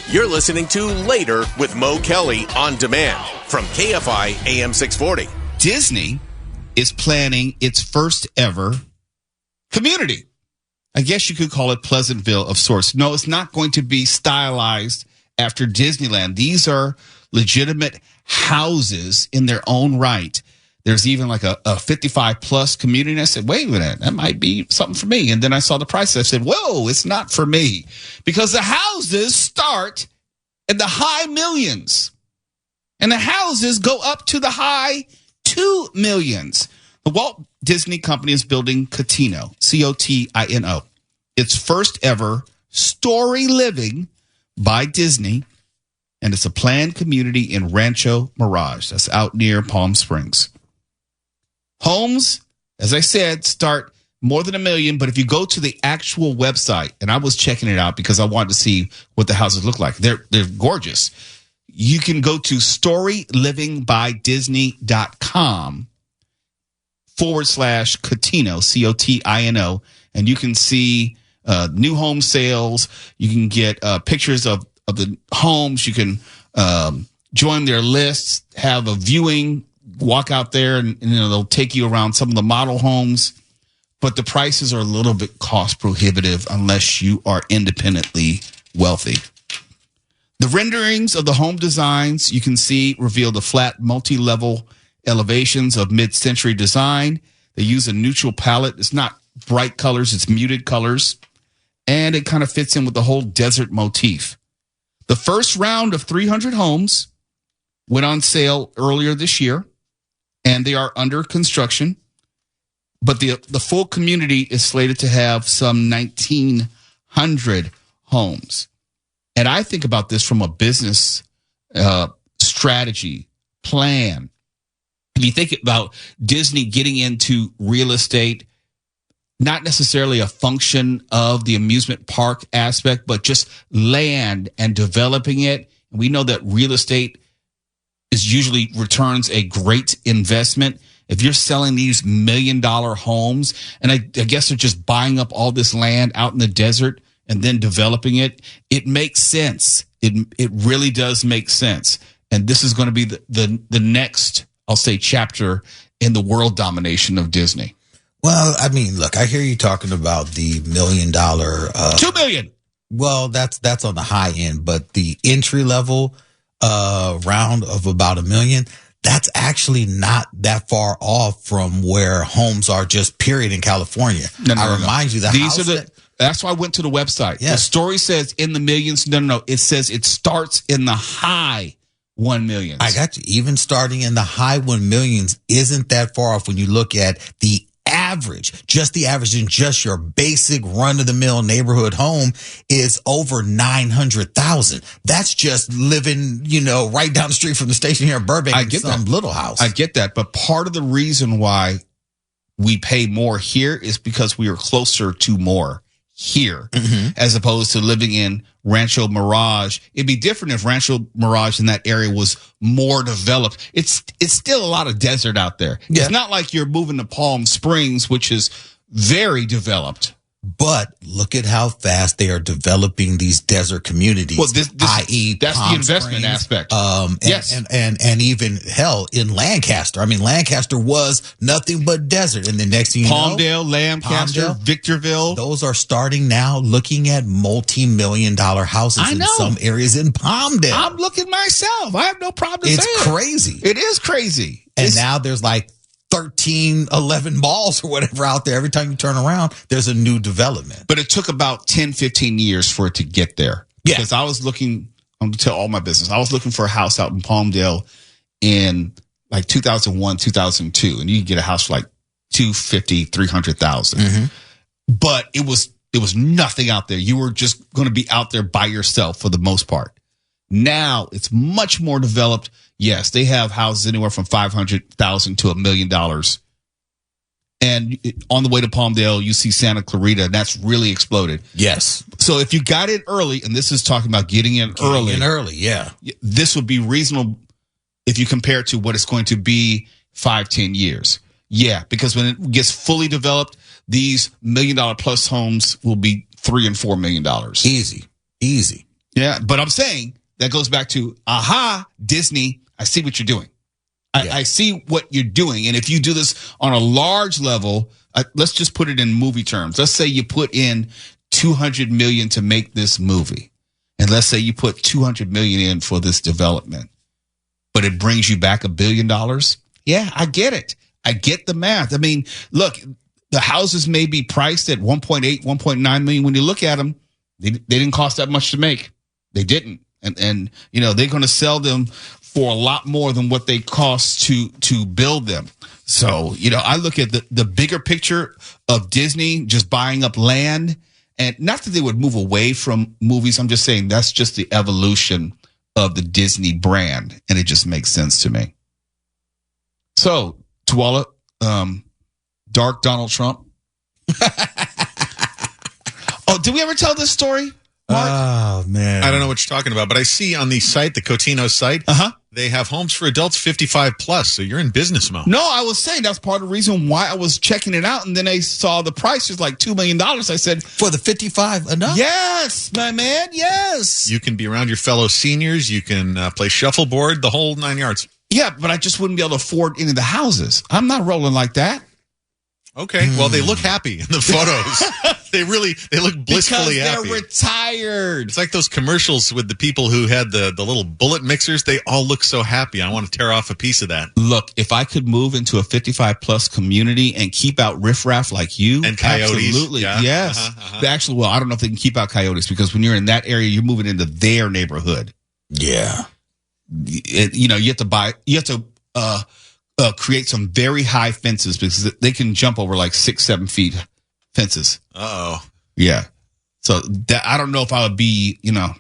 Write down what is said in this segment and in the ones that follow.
You're listening to Later with Mo Kelly on demand from KFI AM 640. Disney is planning its first ever community. I guess you could call it Pleasantville of sorts. No, it's not going to be stylized after Disneyland. These are legitimate houses in their own right. There's even like a 55-plus community. And I said, wait a minute, that might be something for me. And then I saw the price. I said, whoa, it's not for me. Because the houses start in the high millions. And the houses go up to the high 2 millions. The Walt Disney Company is building Cotino, Cotino. Its first ever story living by Disney. And it's a planned community in Rancho Mirage. That's out near Palm Springs. Homes, as I said, start more than $1 million. But if you go to the actual website, and I was checking it out because I wanted to see what the houses look like. They're gorgeous. You can go to storylivingByDisney.com/Cotino, Cotino, and you can see new home sales. You can get pictures of the homes. You can join their lists, have a viewing, walk out there, and they'll take you around some of the model homes. But the prices are a little bit cost prohibitive unless you are independently wealthy. The renderings of the home designs you can see reveal the flat multi-level elevations of mid-century design. They use a neutral palette. It's not bright colors, it's muted colors. And it kind of fits in with the whole desert motif. The first round of 300 homes went on sale earlier this year, and they are under construction. But the full community is slated to have some 1,900 homes. And I think about this from a business strategy plan. If you think about Disney getting into real estate, not necessarily a function of the amusement park aspect, but just land and developing it. And we know that real estate is usually returns a great investment. If you're selling these $1 million homes, and I guess they're just buying up all this land out in the desert and then developing it, it makes sense. It really does make sense. And this is going to be the next, I'll say, chapter in the world domination of Disney. Well, I mean, look, I hear you talking about the $1 million. $2 million. Well, that's on the high end, but the entry level round of about $1 million, that's actually not that far off from where homes are just period in California. No, I remind you that that's why I went to the website. Yes. The story says in the millions. No. It says it starts in the high 1 millions. I got you. Even starting in the high 1 millions isn't that far off when you look at the average. Just the average in just your basic run-of-the-mill neighborhood home is over 900,000. That's just living, right down the street from the station here in Burbank in some little house. I get that, but part of the reason why we pay more here is because we are closer to more here, as opposed to living in Rancho Mirage. It'd be different if Rancho Mirage in that area was more developed. It's still a lot of desert out there. Yeah. It's not like you're moving to Palm Springs, which is very developed. But look at how fast they are developing these desert communities. Well, i.e., that's Palm the investment Springs, aspect. Yes, and even hell in Lancaster. I mean, Lancaster was nothing but desert, and the next thing you know, Lancaster, Victorville. Those are starting now, looking at multi-million-dollar houses in some areas in Palmdale. I'm looking myself. I have no problem saying it's crazy. It is crazy. And now there's like 13, 11 balls or whatever out there. Every time you turn around, there's a new development. But it took about 10, 15 years for it to get there. Yeah. Because I was looking, I'm going to tell all my business, I was looking for a house out in Palmdale in like 2001, 2002. And you could get a house for like $250,000, $300,000. But it was nothing out there. You were just going to be out there by yourself for the most part. Now it's much more developed. Yes, they have houses anywhere from $500,000 to $1 million. And on the way to Palmdale, you see Santa Clarita, and that's really exploded. Yes. So if you got in early, and this is talking about getting in early, yeah, this would be reasonable if you compare it to what it's going to be 5-10 years. Yeah, because when it gets fully developed, these $1 million plus homes will be $3 and $4 million. Easy. Yeah, but I'm saying that goes back to, Disney, I see what you're doing. I see what you're doing. And if you do this on a large level, let's just put it in movie terms. Let's say you put in $200 million to make this movie. And let's say you put $200 million in for this development, but it brings you back $1 billion. Yeah, I get it. I get the math. I mean, look, the houses may be priced at 1.8, 1.9 million. When you look at them, they didn't cost that much to make. They didn't. And you know, they're going to sell them for a lot more than what they cost to build them. So, you know, I look at the bigger picture of Disney just buying up land, and not that they would move away from movies. I'm just saying that's just the evolution of the Disney brand, and it just makes sense to me. So, Tuala, dark Donald Trump. Oh, did we ever tell this story, Mark? Oh, man. I don't know what you're talking about, but I see on the site, the Cotino site, they have homes for adults 55 plus. So you're in business mode. No, I was saying that's part of the reason why I was checking it out. And then I saw the price was like $2 million. I said, For the 55 enough? yes, my man. Yes. You can be around your fellow seniors. You can play shuffleboard, the whole 9 yards. Yeah, but I just wouldn't be able to afford any of the houses. I'm not rolling like that. Okay. Well, they look happy in the photos. they look blissfully because happy. they're retired. It's like those commercials with the people who had the little bullet mixers. They all look so happy. I want to tear off a piece of that. Look, if I could move into a 55 plus community and keep out riffraff like you. And coyotes. Absolutely. Yeah. Yes. Actually, well, I don't know if they can keep out coyotes, because when you're in that area, you're moving into their neighborhood. Yeah. You know, you have to create some very high fences, because they can jump over like 6-7 feet fences. Uh-oh. Yeah. So that, I don't know if I would be, you know,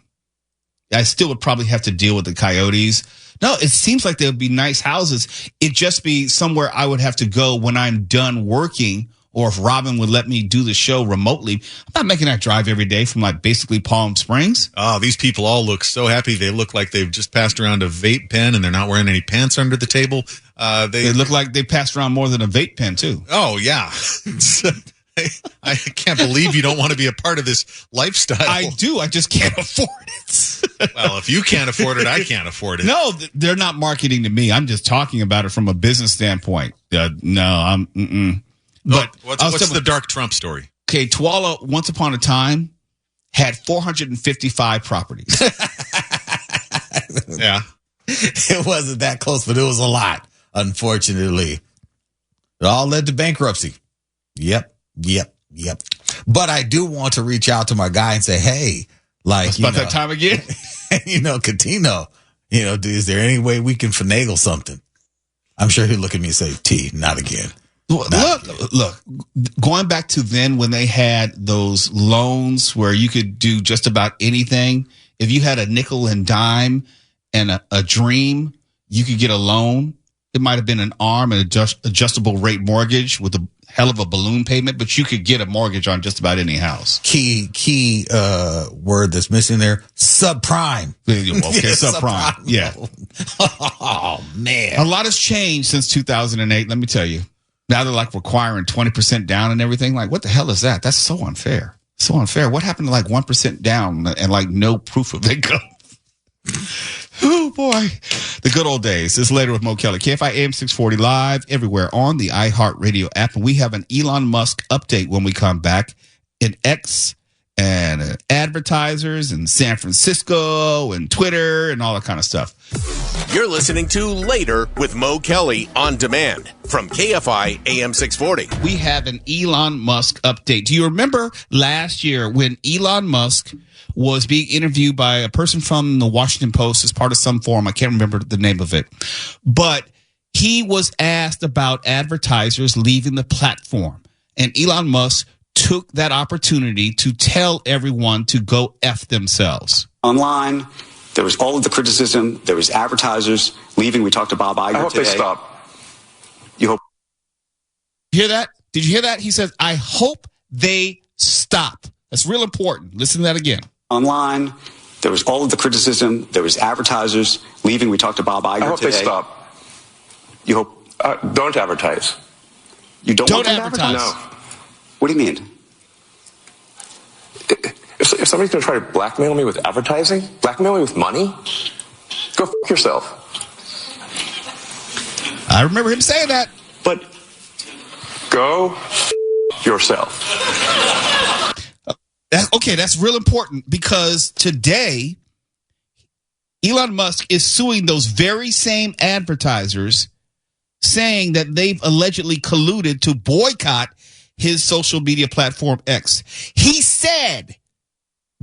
I still would probably have to deal with the coyotes. No, it seems like they would be nice houses. It'd just be somewhere I would have to go when I'm done working, or if Robin would let me do the show remotely. I'm not making that drive every day from like basically Palm Springs. Oh, these people all look so happy. They look like they've just passed around a vape pen, and they're not wearing any pants under the table. They look like they passed around more than a vape pen too. Oh, yeah. I can't believe you don't want to be a part of this lifestyle. I do. I just can't afford it. Well, if you can't afford it, I can't afford it. No, they're not marketing to me. I'm just talking about it from a business standpoint. But what's the dark Trump story? Okay, Tuala, once upon a time, had 455 properties. Yeah. It wasn't that close, but it was a lot, unfortunately. It all led to bankruptcy. Yep. But I do want to reach out to my guy and say, hey, like, it's about that time again. Cotino, is there any way we can finagle something? I'm sure he'll look at me and say, T, not again. Look, going back to then when they had those loans where you could do just about anything. If you had a nickel and dime and a dream, you could get a loan. It might have been an ARM and adjustable rate mortgage with a hell of a balloon payment, but you could get a mortgage on just about any house. Key word that's missing there, subprime. Okay, subprime. Yeah. Oh, man. A lot has changed since 2008, let me tell you. Now they're like requiring 20% down and everything. Like, what the hell is that? That's so unfair. So unfair. What happened to like 1% down and like no proof of income? Oh, boy. The good old days. This is Later with Mo Kelly. KFI AM 640 live everywhere on the iHeartRadio app. And we have an Elon Musk update when we come back in X and advertisers in San Francisco and Twitter and all that kind of stuff. You're listening to Later with Mo Kelly on demand from KFI AM 640. We have an Elon Musk update. Do you remember last year when Elon Musk was being interviewed by a person from the Washington Post as part of some forum? I can't remember the name of it. But he was asked about advertisers leaving the platform. And Elon Musk took that opportunity to tell everyone to go F themselves. Online, there was all of the criticism. There was advertisers leaving. We talked to Bob Iger today. I hope they stop. You hope. Hear that? Did you hear that? He says, I hope they stop. That's real important. Listen to that again. Online, there was all of the criticism. There was advertisers leaving. We talked to Bob Iger today. I hope they stop. You hope. Don't advertise. You don't want to advertise? No. What do you mean? If somebody's going to try to blackmail me with advertising, blackmail me with money, go f*** yourself. I remember him saying that. But go f*** yourself. Okay, that's real important because today, Elon Musk is suing those very same advertisers, saying that they've allegedly colluded to boycott his social media platform X. He said,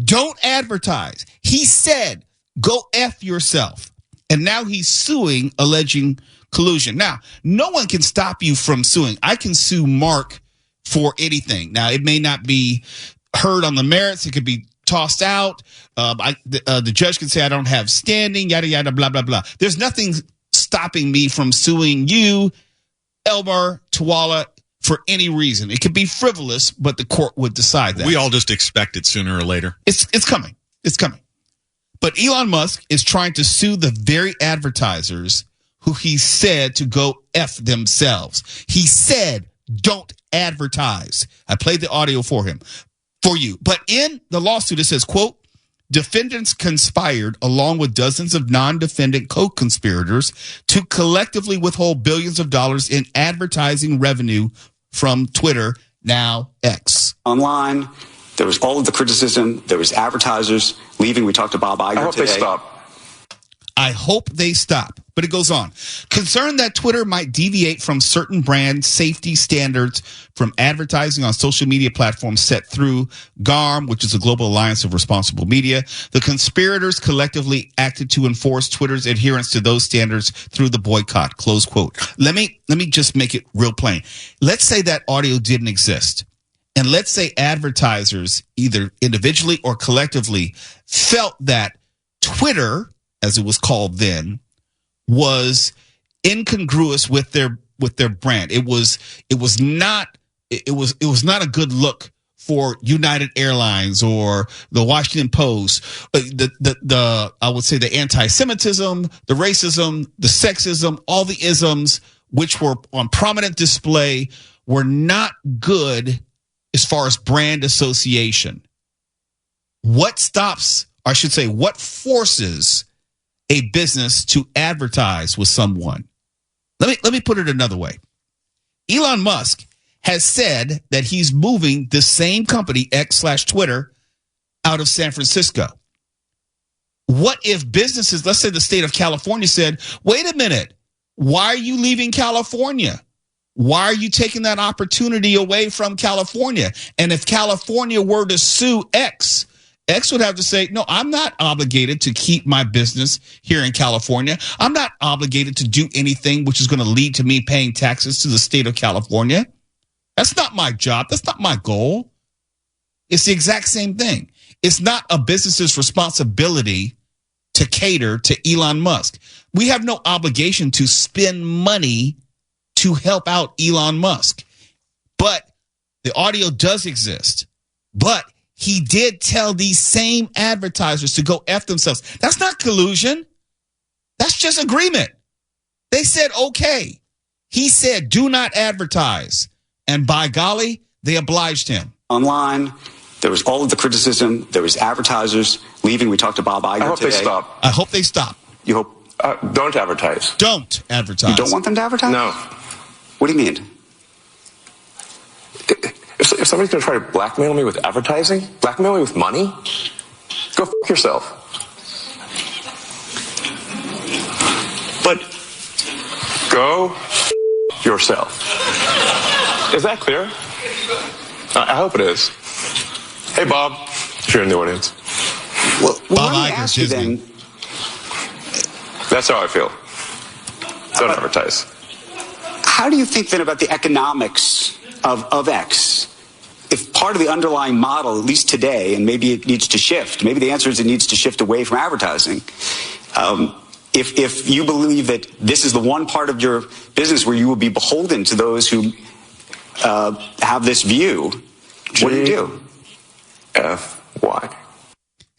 don't advertise. He said, go F yourself. And now he's suing, alleging collusion. Now, no one can stop you from suing. I can sue Mark for anything. Now, it may not be heard on the merits. It could be tossed out. The judge can say I don't have standing, yada, yada, blah, blah, blah. There's nothing stopping me from suing you, Elmer, Tuwala, for any reason. It could be frivolous, but the court would decide that. We all just expect it sooner or later. It's coming. It's coming. But Elon Musk is trying to sue the very advertisers who he said to go F themselves. He said, don't advertise. I played the audio for you. But in the lawsuit, it says, quote, defendants conspired along with dozens of non-defendant co-conspirators to collectively withhold billions of dollars in advertising revenue from Twitter, now X. Online, there was all of the criticism. There was advertisers leaving. We talked to Bob Iger today. I hope they stop. I hope they stop. But it goes on. Concerned that Twitter might deviate from certain brand safety standards from advertising on social media platforms set through GARM, which is a global alliance of responsible media, the conspirators collectively acted to enforce Twitter's adherence to those standards through the boycott, close quote. Let me just make it real plain. Let's say that audio didn't exist. And let's say advertisers, either individually or collectively, felt that Twitter, as it was called then, was incongruous with their brand. It was not a good look for United Airlines or the Washington Post. I would say the anti-Semitism, the racism, the sexism, all the isms which were on prominent display were not good as far as brand association. What forces a business to advertise with someone? Let me put it another way. Elon Musk has said that he's moving the same company, X/Twitter, out of San Francisco. What if businesses, let's say the state of California, said, wait a minute, why are you leaving California? Why are you taking that opportunity away from California? And if California were to sue X would have to say, no, I'm not obligated to keep my business here in California. I'm not obligated to do anything which is going to lead to me paying taxes to the state of California. That's not my job. That's not my goal. It's the exact same thing. It's not a business's responsibility to cater to Elon Musk. We have no obligation to spend money to help out Elon Musk. But the audio does exist. But he did tell these same advertisers to go F themselves. That's not collusion. That's just agreement. They said, okay. He said, do not advertise. And by golly, they obliged him. Online, there was all of the criticism. There was advertisers leaving. We talked to Bob Iger today. I hope they stop. You hope? Don't advertise. Don't advertise. You don't want them to advertise? No. What do you mean? If somebody's going to try to blackmail me with advertising, blackmail me with money, go f*** yourself. But go f*** yourself. Is that clear? I hope it is. Hey, Bob, if you're in the audience. Well, Bob let me Iger, ask you then. That's how I feel. Don't advertise. How do you think then about the economics of X? If part of the underlying model, at least today, and maybe it needs to shift, maybe the answer is it needs to shift away from advertising. If you believe that this is the one part of your business where you will be beholden to those who have this view, what do you do? F-Y.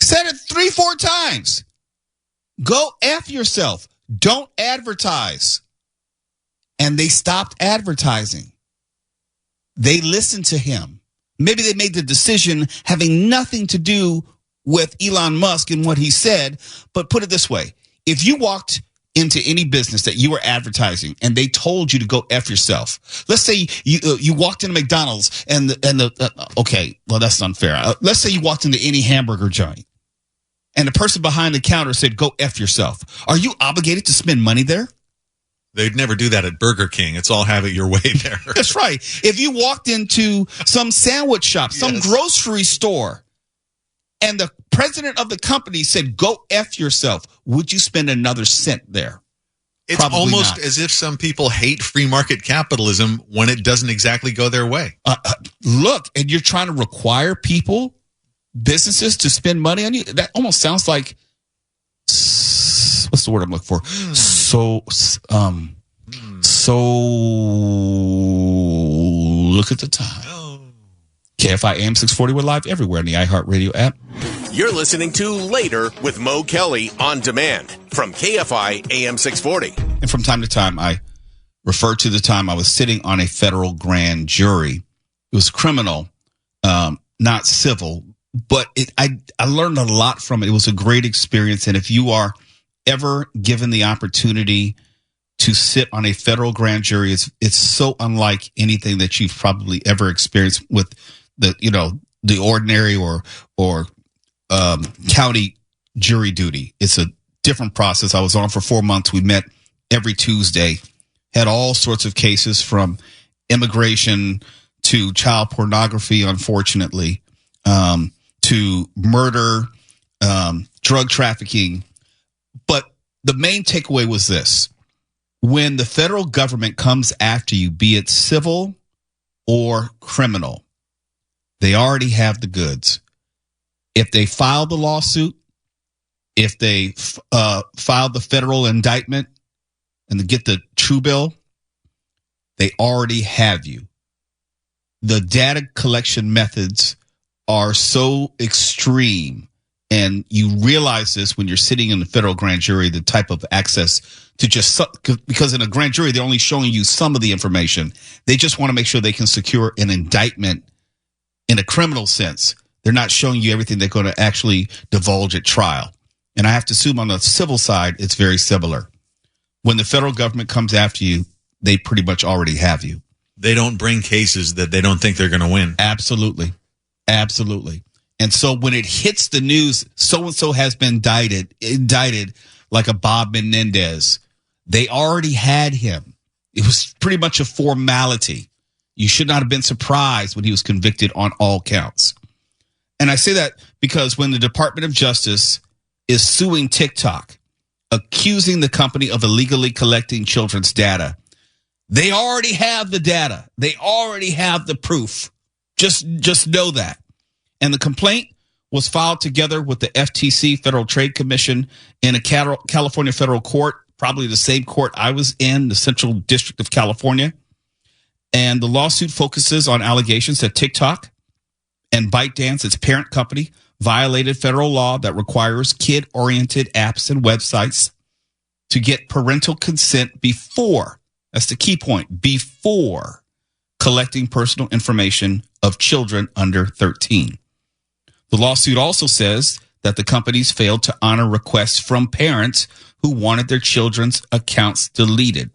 Said it 3-4 times. Go F yourself. Don't advertise. And they stopped advertising. They listened to him. Maybe they made the decision having nothing to do with Elon Musk and what he said. But put it this way. If you walked into any business that you were advertising and they told you to go F yourself. Let's say you walked into McDonald's and okay, well, that's unfair. Let's say you walked into any hamburger joint and the person behind the counter said, go F yourself. Are you obligated to spend money there? They'd never do that at Burger King. It's all have it your way there. That's right. If you walked into some sandwich shop, some grocery store, and the president of the company said, go F yourself, would you spend another cent there? It's Probably almost not. as if some people hate free market capitalism when it doesn't exactly go their way. Look, and you're trying to require people, businesses, to spend money on you? That almost sounds like, what's the word I'm looking for? So look at the time. KFI AM 640, we're live everywhere in the iHeartRadio app. You're listening to Later with Mo Kelly on demand from KFI AM 640. And from time to time, I refer to the time I was sitting on a federal grand jury. It was criminal, not civil, but I learned a lot from it. It was a great experience. And if you are ever given the opportunity to sit on a federal grand jury, it's so unlike anything that you've probably ever experienced with the ordinary or county jury duty. It's a different process. I was on for 4 months. We met every Tuesday, had all sorts of cases from immigration to child pornography, unfortunately, to murder, drug trafficking. But the main takeaway was this. When the federal government comes after you, be it civil or criminal, they already have the goods. If they file the lawsuit, if they file the federal indictment and get the true bill, they already have you. The data collection methods are so extreme, and you realize this when you're sitting in the federal grand jury, the type of access to because in a grand jury, they're only showing you some of the information. They just want to make sure they can secure an indictment in a criminal sense. They're not showing you everything they're going to actually divulge at trial. And I have to assume on the civil side, it's very similar. When the federal government comes after you, they pretty much already have you. They don't bring cases that they don't think they're going to win. Absolutely. Absolutely. And so when it hits the news, so-and-so has been indicted like a Bob Menendez, they already had him. It was pretty much a formality. You should not have been surprised when he was convicted on all counts. And I say that because when the Department of Justice is suing TikTok, accusing the company of illegally collecting children's data, they already have the data. They already have the proof. Just know that. And the complaint was filed together with the FTC, Federal Trade Commission, in a California federal court, probably the same court I was in, the Central District of California. And the lawsuit focuses on allegations that TikTok and ByteDance, its parent company, violated federal law that requires kid-oriented apps and websites to get parental consent before, that's the key point, before collecting personal information of children under 13. The lawsuit also says that the companies failed to honor requests from parents who wanted their children's accounts deleted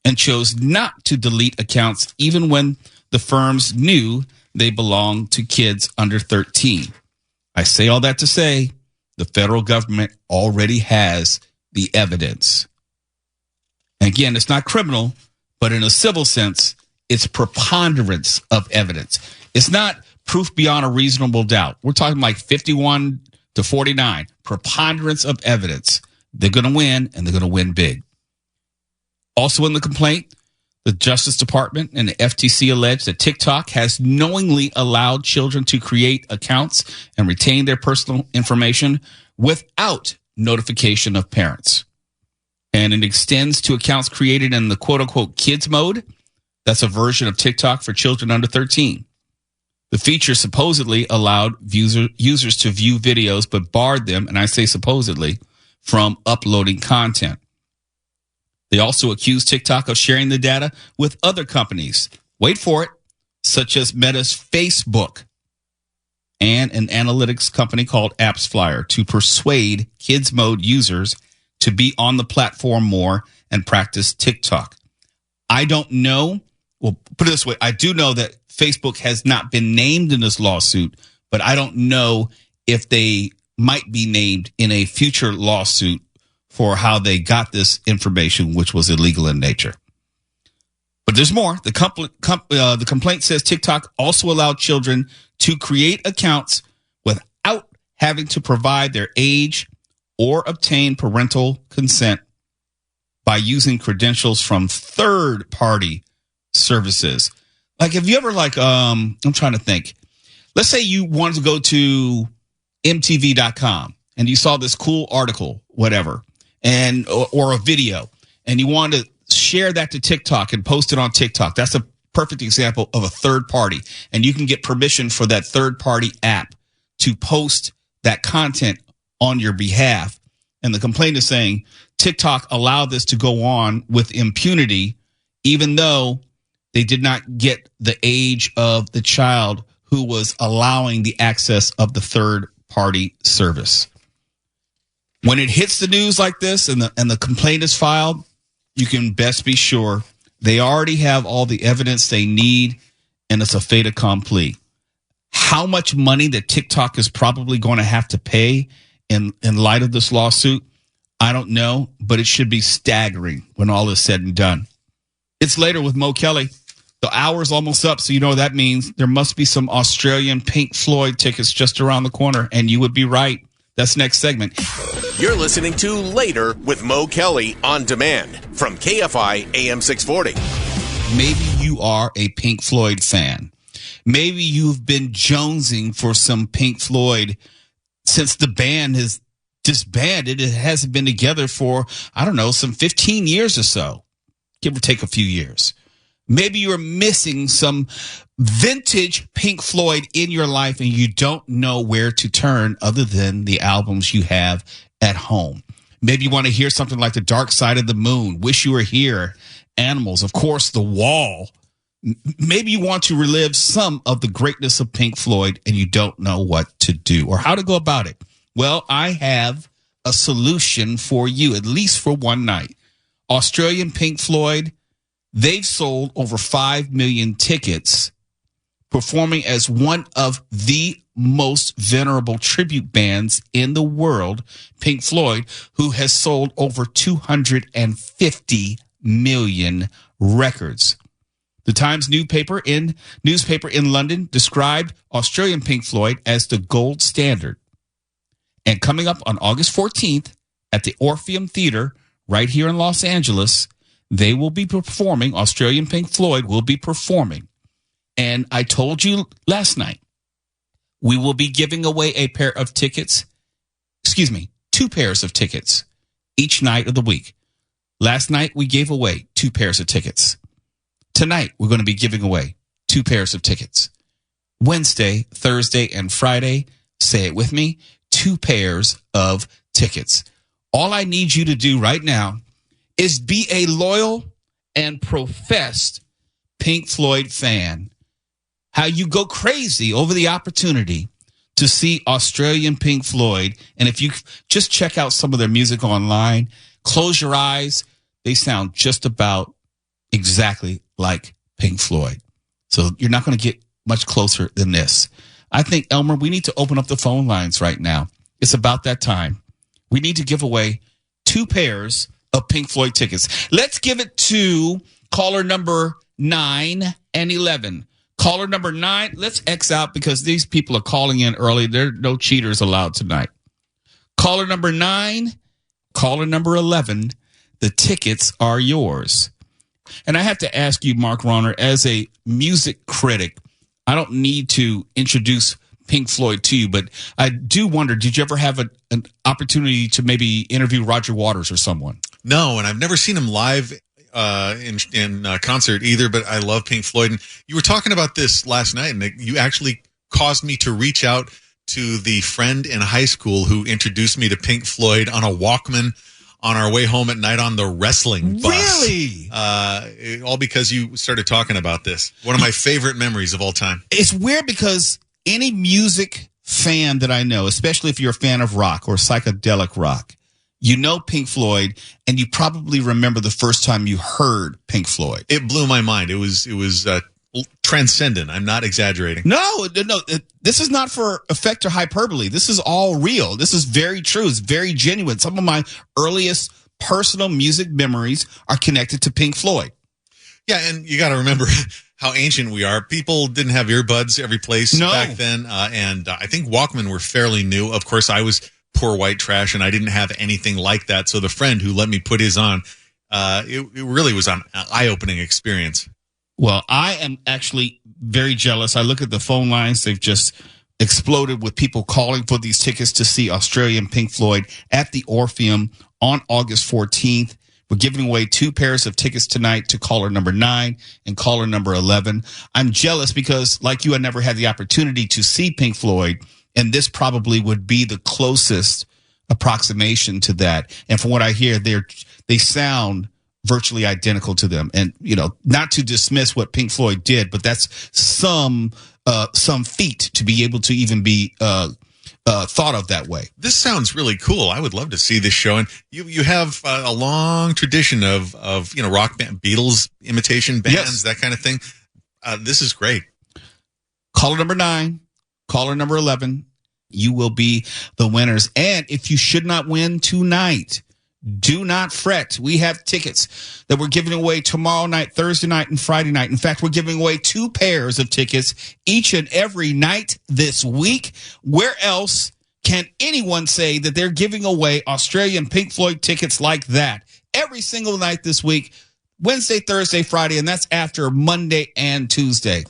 and chose not to delete accounts even when the firms knew they belonged to kids under 13. I say all that to say the federal government already has the evidence. And again, it's not criminal, but in a civil sense, it's preponderance of evidence. It's not proof beyond a reasonable doubt. We're talking like 51 to 49, preponderance of evidence. They're going to win, and they're going to win big. Also in the complaint, the Justice Department and the FTC allege that TikTok has knowingly allowed children to create accounts and retain their personal information without notification of parents. And it extends to accounts created in the quote-unquote kids mode. That's a version of TikTok for children under 13. The feature supposedly allowed users to view videos, but barred them, and I say supposedly, from uploading content. They also accused TikTok of sharing the data with other companies. Wait for it, such as Meta's Facebook. and an analytics company called AppsFlyer to persuade Kids Mode users to be on the platform more and practice TikTok. I don't know. Well, put it this way. I do know that Facebook has not been named in this lawsuit, but I don't know if they might be named in a future lawsuit for how they got this information, which was illegal in nature. But there's more. The complaint says TikTok also allowed children to create accounts without having to provide their age or obtain parental consent by using credentials from third-party services. Like, have you ever, I'm trying to think. Let's say you wanted to go to MTV.com and you saw this cool article, whatever, and or a video, and you wanted to share that to TikTok and post it on TikTok. That's a perfect example of a third party. And you can get permission for that third party app to post that content on your behalf. And the complaint is saying TikTok allowed this to go on with impunity, even though they did not get the age of the child who was allowing the access of the third party service. When it hits the news like this and the complaint is filed, you can best be sure they already have all the evidence they need, and it's a fait accompli. How much money that TikTok is probably going to have to pay in light of this lawsuit, I don't know, but it should be staggering when all is said and done. It's later with Mo Kelly. The hour's almost up, so you know what that means. There must be some Australian Pink Floyd tickets just around the corner, and you would be right. That's next segment. You're listening to Later with Mo Kelly on demand from KFI AM 640. Maybe you are a Pink Floyd fan. Maybe you've been jonesing for some Pink Floyd since the band has disbanded. It hasn't been together for, I don't know, some 15 years or so, give or take a few years. Maybe you're missing some vintage Pink Floyd in your life and you don't know where to turn other than the albums you have at home. Maybe you want to hear something like The Dark Side of the Moon, Wish You Were Here, Animals, of course, The Wall. Maybe you want to relive some of the greatness of Pink Floyd and you don't know what to do or how to go about it. Well, I have a solution for you, at least for one night. Australian Pink Floyd, they've sold over 5 million tickets, performing as one of the most venerable tribute bands in the world, Pink Floyd, who has sold over 250 million records. The Times newspaper in London described Australian Pink Floyd as the gold standard. And coming up on August 14th at the Orpheum Theater right here in Los Angeles, they will be performing, Australian Pink Floyd will be performing. And I told you last night, we will be giving away a pair of tickets, 2 pairs of tickets each night of the week. Last night, we gave away 2 pairs of tickets. Tonight, we're going to be giving away 2 pairs of tickets. Wednesday, Thursday, and Friday, say it with me, 2 pairs of tickets. All I need you to do right now is be a loyal and professed Pink Floyd fan. How you go crazy over the opportunity to see Australian Pink Floyd. And if you just check out some of their music online, close your eyes, they sound just about exactly like Pink Floyd. So you're not going to get much closer than this. I think, Elmer, we need to open up the phone lines right now. It's about that time. We need to give away 2 pairs of Pink Floyd tickets. Let's give it to caller number 9 and 11. Caller number 9, let's X out because these people are calling in early. There are no cheaters allowed tonight. Caller number 9, caller number 11, the tickets are yours. And I have to ask you, Mark Ronner, as a music critic, I don't need to introduce Pink Floyd to you, but I do wonder, did you ever have an opportunity to maybe interview Roger Waters or someone? No, and I've never seen him live in concert either, but I love Pink Floyd. And you were talking about this last night, and you actually caused me to reach out to the friend in high school who introduced me to Pink Floyd on a Walkman on our way home at night on the wrestling bus. Really? All because you started talking about this. One of my favorite memories of all time. It's weird because any music fan that I know, especially if you're a fan of rock or psychedelic rock, you know Pink Floyd, and you probably remember the first time you heard Pink Floyd. It blew my mind. It was transcendent. I'm not exaggerating. No, this is not for effect or hyperbole. This is all real. This is very true. It's very genuine. Some of my earliest personal music memories are connected to Pink Floyd. Yeah, and you got to remember how ancient we are. People didn't have earbuds every place back then, and I think Walkman were fairly new. Of course, I was poor white trash, and I didn't have anything like that. So the friend who let me put his on, it really was an eye-opening experience. Well, I am actually very jealous. I look at the phone lines. They've just exploded with people calling for these tickets to see Australian Pink Floyd at the Orpheum on August 14th. We're giving away 2 pairs of tickets tonight to caller number 9 and caller number 11. I'm jealous because, like you, I never had the opportunity to see Pink Floyd, and this probably would be the closest approximation to that. And from what I hear, they sound virtually identical to them. And, you know, not to dismiss what Pink Floyd did, but that's some feat to be able to even be thought of that way. This sounds really cool. I would love to see this show. And you have a long tradition of rock band, Beatles imitation bands, yes, that kind of thing. This is great. Caller number 9, caller number 11, you will be the winners. And if you should not win tonight, do not fret. We have tickets that we're giving away tomorrow night, Thursday night, and Friday night. In fact, we're giving away 2 pairs of tickets each and every night this week. Where else can anyone say that they're giving away Australian Pink Floyd tickets like that? Every single night this week, Wednesday, Thursday, Friday, and that's after Monday and Tuesday.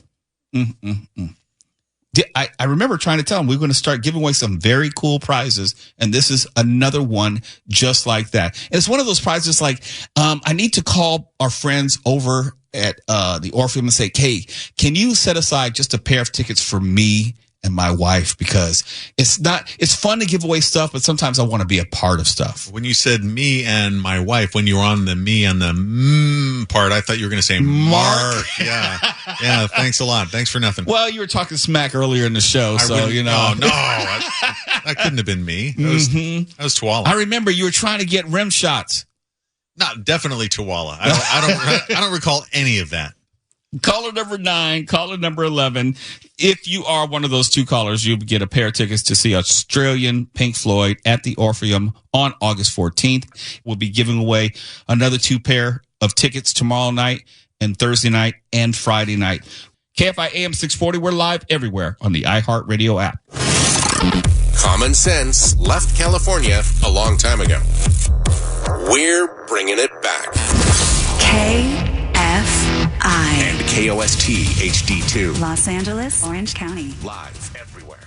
I remember trying to tell them we were going to start giving away some very cool prizes, and this is another one just like that. And it's one of those prizes like, I need to call our friends over at the Orpheum and say, hey, can you set aside just a pair of tickets for me and my wife? Because it's fun to give away stuff, but sometimes I want to be a part of stuff. When you said me and my wife, when you were on the me and the part, I thought you were going to say Mark. Yeah. Thanks a lot. Thanks for nothing. Well, you were talking smack earlier in the show, so you know. No, that couldn't have been me. That was Tuala. I remember you were trying to get rim shots. Not definitely Tuala. I don't recall any of that. Caller number 9, caller number 11. If you are one of those 2 callers, you'll get a pair of tickets to see Australian Pink Floyd at the Orpheum on August 14th. We'll be giving away another 2 pair of tickets tomorrow night and Thursday night and Friday night. KFI AM 640, we're live everywhere on the iHeartRadio app. Common sense left California a long time ago. We're bringing it back. KFI. And KOST HD2. Los Angeles, Orange County. Live everywhere.